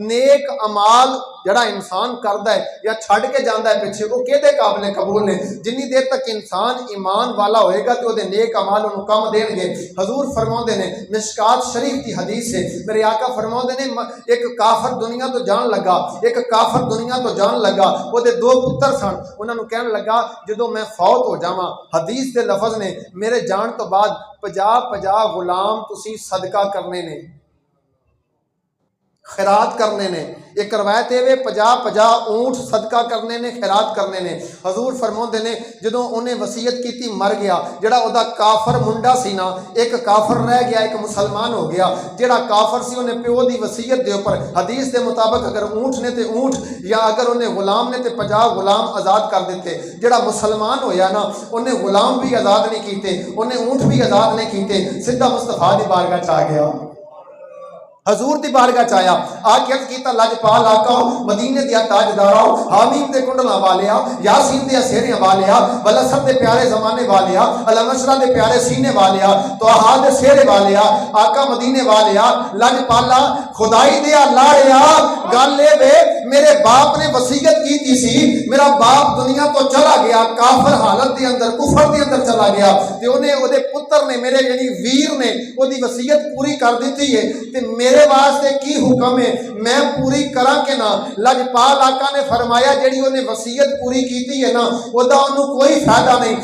नेक अमाल जड़ा इंसान करता है या छड़ के जाता है पिछे वो किहदे काबिल कबूल ने। जिन्नी देर तक इंसान ईमान वाला होएगा तो वो नेक अमाल उन्होंने कम देंगे। हजूर फरमाते ने मिशकात शरीफ की हदीस है, मेरे आका फरमाते ने एक काफर दुनिया तो जान लगा, एक काफर दुनिया तो जान लगा, वो दो पुत्र सन, उन्होंने कहने लगा जो मैं फौत हो जावा, हदीस के लफज ने मेरे जान तो बाद 50-50 गुलाम तुसी सदका करने ने, खैरात करने ने। एक रवायत है 50-50 ऊंट सदका करने ने, खैरात करने ने। हजूर फरमाते ने जो उन्हें वसीयत की मर गया, जड़ा उहदा काफर मुंडा सी ना, एक काफर रह गया एक मुसलमान हो गया। जड़ा काफर सी उन्हें प्यो की वसीयत के उपर हदीस के मुताबिक अगर ऊंट ने तो ऊंट, या अगर उन्हें गुलाम ने तो 50 गुलाम आज़ाद कर दिते। जड़ा मुसलमान होया ना उन्हें गुलाम भी आज़ाद नहीं किए, उन्हें ऊंट भी आज़ाद नहीं किए, सीधा मुस्तफा की बारगाह च आ गया, हजूर की बारगाह च आया। आके अर्ज किया लजपाल आका मदीने दिया ताजदारा, हामीम दे कुंडला वालिया, यासीन दे सेहरियां वालिया, बलसर दे प्यारे जमाने वालिया, अलमशरा दे प्यारे सीने वालिया, तोहा दे सेहरे वालिया, आका मदीने वालिया, लजपाला खुदाई दिया लाड़िया। गल ए वे मेरे बाप ने वसीयत की सी, मेरा बाप दुनिया तो चला गया, काफर हालत के अंदर कुफर के अंदर चला गया, ते उन्हें ओदे पुत्र ने मेरे यानी वीर ने ओदी वसीयत पूरी कर दी है, ते मेरे वास्ते की हुक्म है मैं पूरी करा के ना। लजपाल आका ने फरमाया जेड़ी उन्हें वसीयत पूरी की है ना, ओदा उन्होंने कोई फायदा नहीं।